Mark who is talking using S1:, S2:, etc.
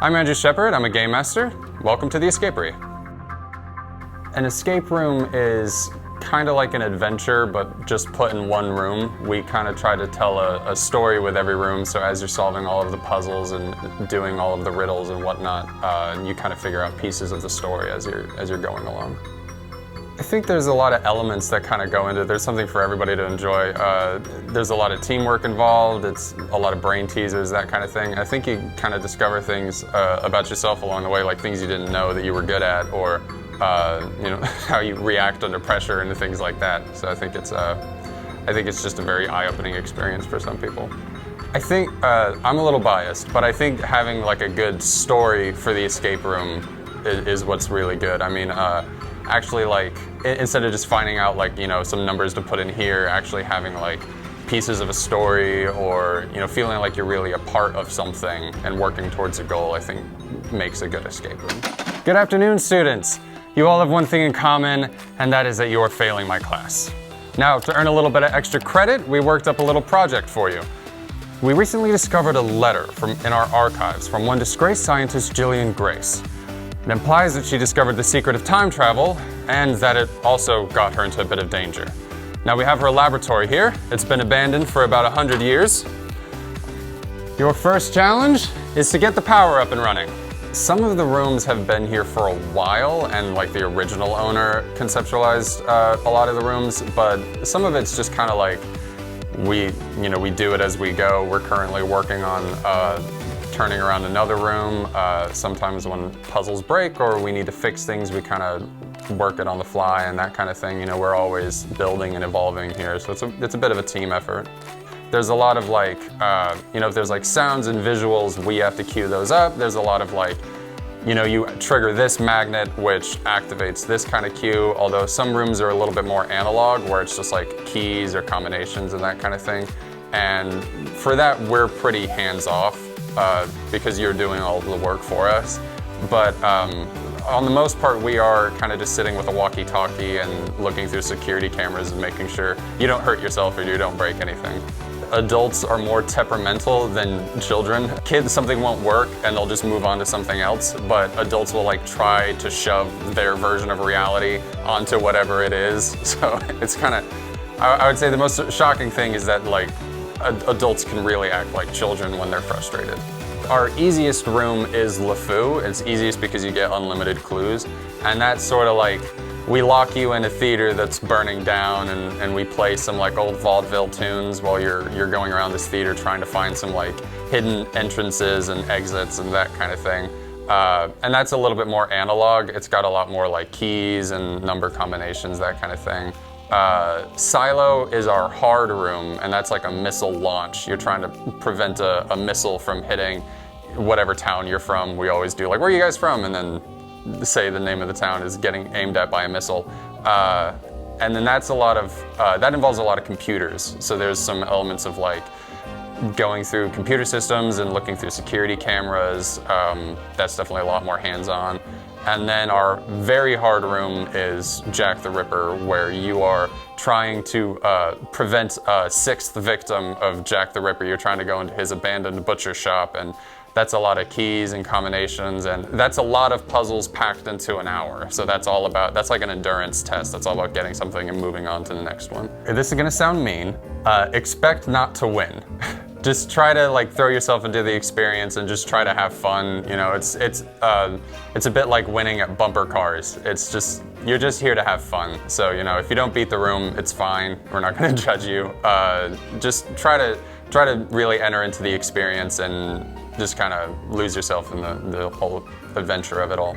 S1: I'm Andrew Shepard, I'm a game master. Welcome to the Escapery. An escape room is kind of like an adventure, but just put in one room. We kind of try to tell a story with every room, so as you're solving all of the puzzles and doing all of the riddles and whatnot, you kind of figure out pieces of the story as you're going along. I think there's a lot of elements that kind of go into it. There's something for everybody to enjoy. There's a lot of teamwork involved. It's a lot of brain teasers, that kind of thing. I think you kind of discover things about yourself along the way, like things you didn't know that you were good at, or how you react under pressure and things like that. So I think it's just a very eye-opening experience for some people. I think I'm a little biased, but I think having like a good story for the escape room is what's really good. I mean, actually, like, instead of just finding out like, some numbers to put in here, actually having like pieces of a story, or feeling like you're really a part of something and working towards a goal, I think makes a good escape room. Good afternoon, students. You all have one thing in common, and that is that you are failing my class. Now, to earn a little bit of extra credit, we worked up a little project for you. We recently discovered a letter in our archives from one disgraced scientist, Jillian Grace. It implies that she discovered the secret of time travel, and that it also got her into a bit of danger. Now we have her laboratory here. It's been abandoned for about 100 years. Your first challenge is to get the power up and running. Some of the rooms have been here for a while, and like the original owner conceptualized a lot of the rooms, but some of it's just kind of like we do it as we go. We're currently working on turning around another room. Sometimes when puzzles break or we need to fix things, we kind of work it on the fly and that kind of thing. We're always building and evolving here, so it's a bit of a team effort. There's a lot of like, if there's like sounds and visuals, we have to cue those up. There's a lot of like, you trigger this magnet, which activates this kind of cue, although some rooms are a little bit more analog, where it's just like keys or combinations and that kind of thing. And for that, we're pretty hands-off, because you're doing all of the work for us. But on the most part, we are kind of just sitting with a walkie-talkie and looking through security cameras and making sure you don't hurt yourself or you don't break anything. Adults are more temperamental than children. Kids, something won't work and they'll just move on to something else, but adults will like try to shove their version of reality onto whatever it is. So it's kind of, I would say the most shocking thing is that like adults can really act like children when they're frustrated. Our easiest room is LeFou. It's easiest because you get unlimited clues, and that's sort of like, we lock you in a theater that's burning down, and we play some like old vaudeville tunes while you're going around this theater trying to find some like hidden entrances and exits and that kind of thing. And that's a little bit more analog. It's got a lot more like keys and number combinations, that kind of thing. Silo is our hard room, and that's like a missile launch. You're trying to prevent a missile from hitting whatever town you're from. We always do like, where are you guys from? And then say the name of the town is getting aimed at by a missile. And then that's a lot of, that involves a lot of computers. So there's some elements of like going through computer systems and looking through security cameras. That's definitely a lot more hands-on. And then our very hard room is Jack the Ripper, where you are trying to prevent a sixth victim of Jack the Ripper. You're trying to go into his abandoned butcher shop, and that's a lot of keys and combinations, and that's a lot of puzzles packed into an hour. So that's like an endurance test. That's all about getting something and moving on to the next one. This is gonna sound mean. Expect not to win. Just try to like throw yourself into the experience and just try to have fun. It's a bit like winning at bumper cars. You're just here to have fun. So if you don't beat the room, it's fine. We're not going to judge you. Just try to really enter into the experience and just kind of lose yourself in the whole adventure of it all.